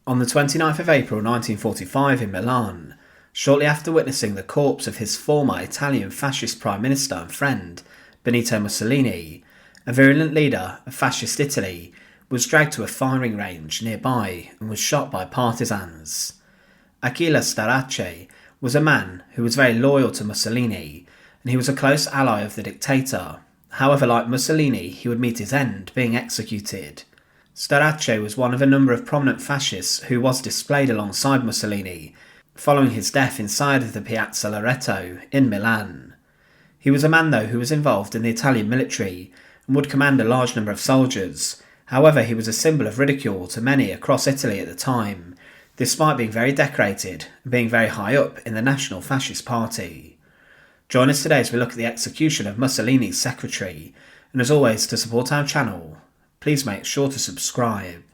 On the 29th of April 1945 in Milan, shortly after witnessing the corpse of his former Italian fascist Prime Minister and friend, Benito Mussolini, a virulent leader of fascist Italy was dragged to a firing range nearby and was shot by partisans. Achille Starace was a man who was very loyal to Mussolini, and he was a close ally of the dictator. However, like Mussolini, he would meet his end, being executed. Starace was one of a number of prominent fascists who was displayed alongside Mussolini, following his death inside of the Piazza Loreto in Milan. He was a man, though, who was involved in the Italian military and would command a large number of soldiers. However, he was a symbol of ridicule to many across Italy at the time, despite being very decorated and being very high up in the National Fascist Party. Join us today as we look at the execution of Mussolini's secretary, and as always, to support our channel, please make sure to subscribe.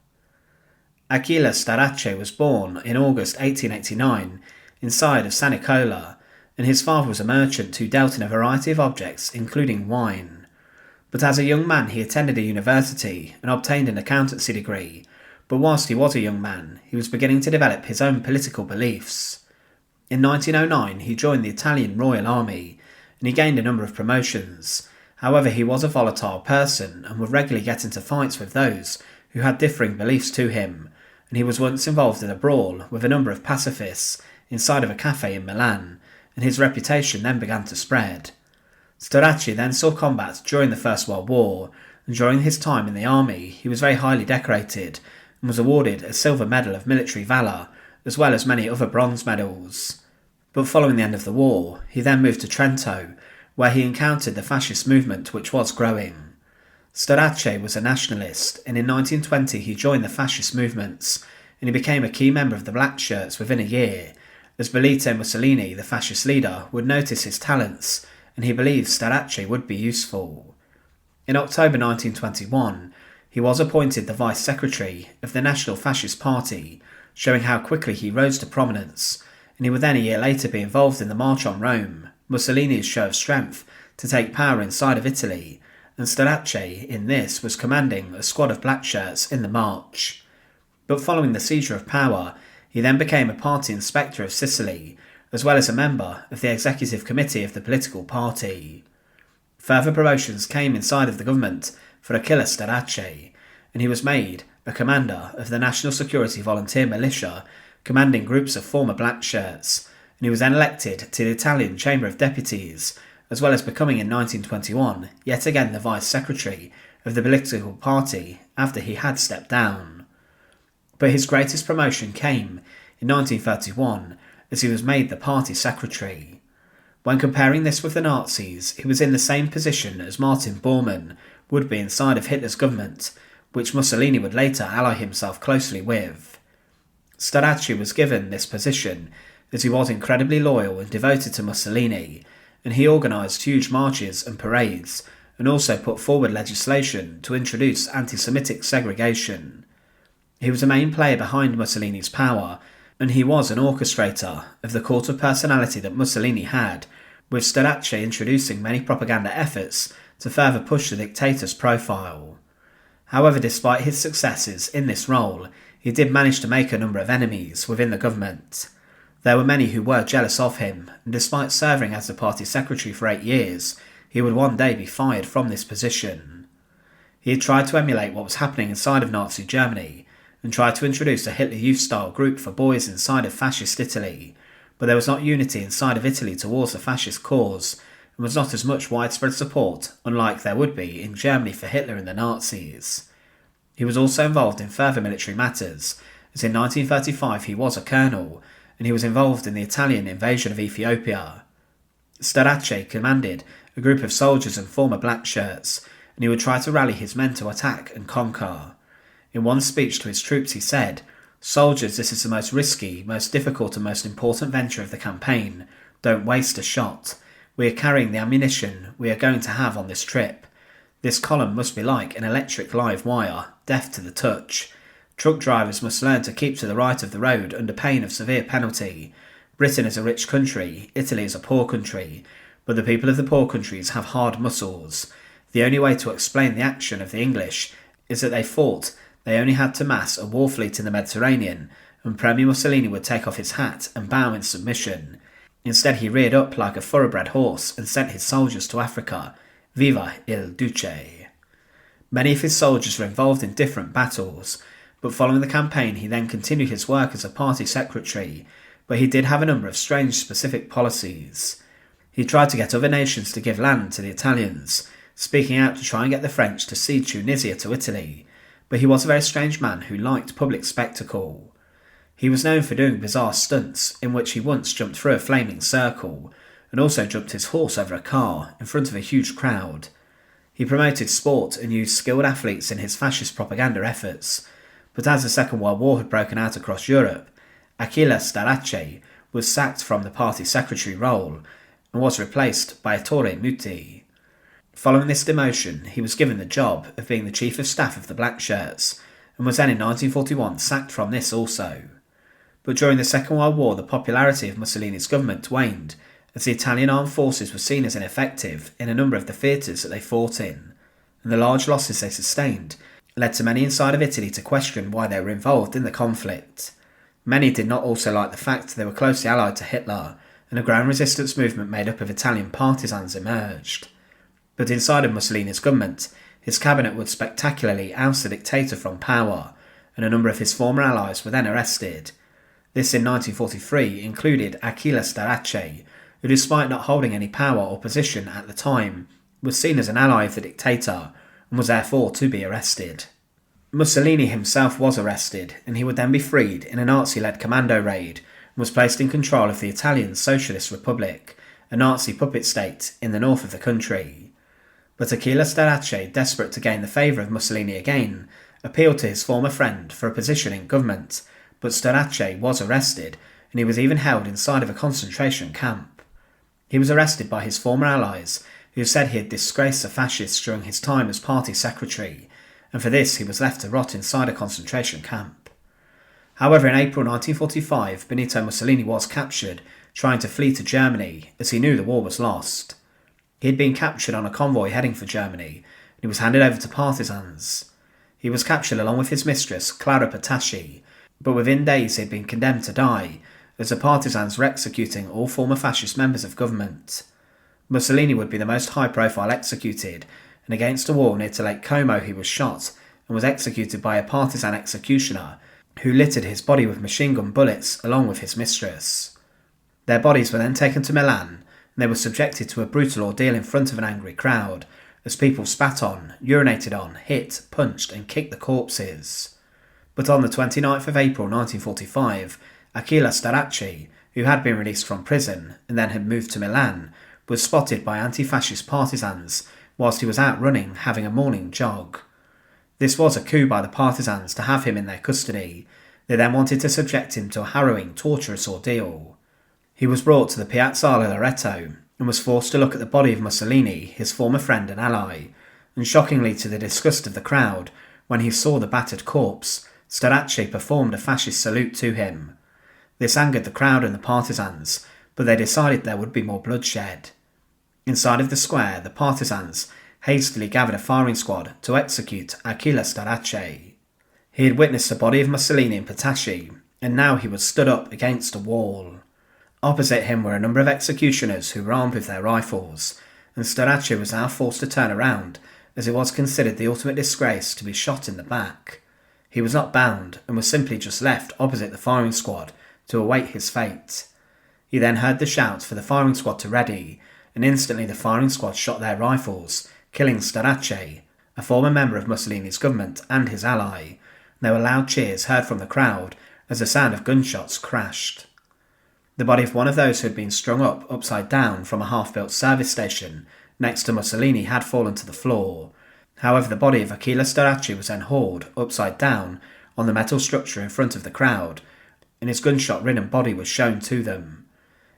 Achille Starace was born in August 1889 inside of San Nicola, and his father was a merchant who dealt in a variety of objects, including wine. But as a young man he attended a university and obtained an accountancy degree, but whilst he was a young man, he was beginning to develop his own political beliefs. In 1909 he joined the Italian Royal Army, and he gained a number of promotions. However, he was a volatile person and would regularly get into fights with those who had differing beliefs to him, and he was once involved in a brawl with a number of pacifists inside of a cafe in Milan, and his reputation then began to spread. Starace then saw combat during the First World War, and during his time in the army he was very highly decorated and was awarded a Silver Medal of Military Valour, as well as many other bronze medals. But following the end of the war, he then moved to Trento, where he encountered the fascist movement which was growing. Starace was a nationalist, and in 1920 he joined the fascist movements, and he became a key member of the Black Shirts within a year, as Benito Mussolini, the fascist leader, would notice his talents, and he believed Starace would be useful. In October 1921, he was appointed the Vice Secretary of the National Fascist Party, showing how quickly he rose to prominence, and he would then a year later be involved in the March on Rome, Mussolini's show of strength to take power inside of Italy, and Starace in this was commanding a squad of black shirts in the march. But following the seizure of power, he then became a party inspector of Sicily, as well as a member of the executive committee of the political party. Further promotions came inside of the government for Achille Starace, and he was made a commander of the National Security Volunteer Militia, commanding groups of former black shirts, and he was then elected to the Italian Chamber of Deputies, as well as becoming in 1921 yet again the Vice Secretary of the political party after he had stepped down. But his greatest promotion came in 1931 as he was made the party secretary. When comparing this with the Nazis, he was in the same position as Martin Bormann would be inside of Hitler's government, which Mussolini would later ally himself closely with. Starace was given this position as he was incredibly loyal and devoted to Mussolini, and he organised huge marches and parades, and also put forward legislation to introduce anti-Semitic segregation. He was a main player behind Mussolini's power, and he was an orchestrator of the cult of personality that Mussolini had, with Starace introducing many propaganda efforts to further push the dictator's profile. However, despite his successes in this role, he did manage to make a number of enemies within the government. There were many who were jealous of him, and despite serving as the party secretary for 8 years, he would one day be fired from this position. He had tried to emulate what was happening inside of Nazi Germany, and tried to introduce a Hitler Youth-style group for boys inside of fascist Italy, but there was not unity inside of Italy towards the fascist cause, and was not as much widespread support, unlike there would be in Germany for Hitler and the Nazis. He was also involved in further military matters, as in 1935 he was a colonel, and he was involved in the Italian invasion of Ethiopia. Starace commanded a group of soldiers and former black shirts, and he would try to rally his men to attack and conquer. In one speech to his troops he said, "Soldiers, this is the most risky, most difficult and most important venture of the campaign. Don't waste a shot. We are carrying the ammunition we are going to have on this trip. This column must be like an electric live wire, deaf to the touch. Truck drivers must learn to keep to the right of the road under pain of severe penalty. Britain is a rich country, Italy is a poor country, but the people of the poor countries have hard muscles. The only way to explain the action of the English is that they fought They only had to mass a war fleet in the Mediterranean, and Premier Mussolini would take off his hat and bow in submission. Instead, he reared up like a thoroughbred horse and sent his soldiers to Africa. Viva il Duce! Many of his soldiers were involved in different battles, but following the campaign he then continued his work as a party secretary, but he did have a number of strange specific policies. He tried to get other nations to give land to the Italians, speaking out to try and get the French to cede Tunisia to Italy, but he was a very strange man who liked public spectacle. He was known for doing bizarre stunts, in which he once jumped through a flaming circle, and also jumped his horse over a car in front of a huge crowd. He promoted sport and used skilled athletes in his fascist propaganda efforts, but as the Second World War had broken out across Europe, Achille Starace was sacked from the party secretary role and was replaced by Ettore Muti. Following this demotion, he was given the job of being the chief of staff of the Black Shirts, and was then in 1941 sacked from this also. But during the Second World War, the popularity of Mussolini's government waned, as the Italian armed forces were seen as ineffective in a number of the theatres that they fought in, and the large losses they sustained led to many inside of Italy to question why they were involved in the conflict. Many did not also like the fact they were closely allied to Hitler, and a ground resistance movement made up of Italian partisans emerged. But inside of Mussolini's government, his cabinet would spectacularly oust the dictator from power, and a number of his former allies were then arrested. This in 1943 included Achille Starace, who despite not holding any power or position at the time, was seen as an ally of the dictator and was therefore to be arrested. Mussolini himself was arrested, and he would then be freed in a Nazi-led commando raid and was placed in control of the Italian Socialist Republic, a Nazi puppet state in the north of the country. But Achille Starace, desperate to gain the favour of Mussolini again, appealed to his former friend for a position in government, but Starace was arrested, and he was even held inside of a concentration camp. He was arrested by his former allies, who said he had disgraced the fascists during his time as party secretary, and for this he was left to rot inside a concentration camp. However, in April 1945, Benito Mussolini was captured, trying to flee to Germany, as he knew the war was lost. He had been captured on a convoy heading for Germany, and he was handed over to partisans. He was captured along with his mistress, Clara Petacci, but within days he had been condemned to die, as the partisans were executing all former fascist members of government. Mussolini would be the most high-profile executed, and against a wall near to Lake Como he was shot and was executed by a partisan executioner who littered his body with machine gun bullets along with his mistress. Their bodies were then taken to Milan, and they were subjected to a brutal ordeal in front of an angry crowd, as people spat on, urinated on, hit, punched and kicked the corpses. But on the 29th of April 1945, Achille Starace, who had been released from prison and then had moved to Milan, was spotted by anti-fascist partisans whilst he was out running having a morning jog. This was a coup by the partisans to have him in their custody. They then wanted to subject him to a harrowing, torturous ordeal. He was brought to the Piazzale Loreto and was forced to look at the body of Mussolini, his former friend and ally, and shockingly to the disgust of the crowd, when he saw the battered corpse, Starace performed a fascist salute to him. This angered the crowd and the partisans, but they decided there would be more bloodshed. Inside of the square, the partisans hastily gathered a firing squad to execute Achille Starace. He had witnessed the body of Mussolini and Petacci, and now he was stood up against a wall. Opposite him were a number of executioners who were armed with their rifles, and Starace was now forced to turn around, as it was considered the ultimate disgrace to be shot in the back. He was not bound, and was simply just left opposite the firing squad to await his fate. He then heard the shouts for the firing squad to ready, and instantly the firing squad shot their rifles, killing Starace, a former member of Mussolini's government and his ally, and there were loud cheers heard from the crowd as the sound of gunshots crashed. The body of one of those who had been strung up upside down from a half-built service station next to Mussolini had fallen to the floor. However, the body of Achille Starace was then hauled upside down on the metal structure in front of the crowd, and his gunshot-ridden body was shown to them.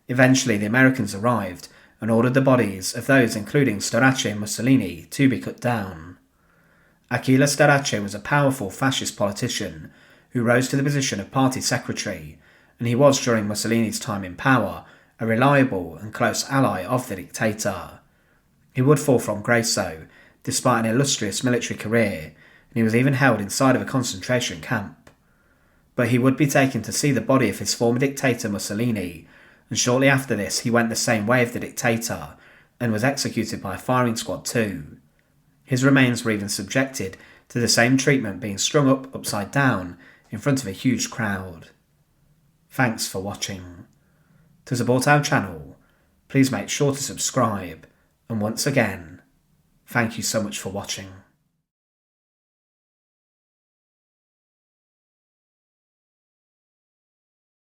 Eventually, the Americans arrived and ordered the bodies of those including Starace and Mussolini to be cut down. Achille Starace was a powerful fascist politician who rose to the position of party secretary, and he was, during Mussolini's time in power, a reliable and close ally of the dictator. He would fall from grace though, despite an illustrious military career, and he was even held inside of a concentration camp. But he would be taken to see the body of his former dictator Mussolini, and shortly after this he went the same way of the dictator and was executed by a firing squad too. His remains were even subjected to the same treatment, being strung up upside down in front of a huge crowd. Thanks for watching. To support our channel, please make sure to subscribe, and once again, thank you so much for watching.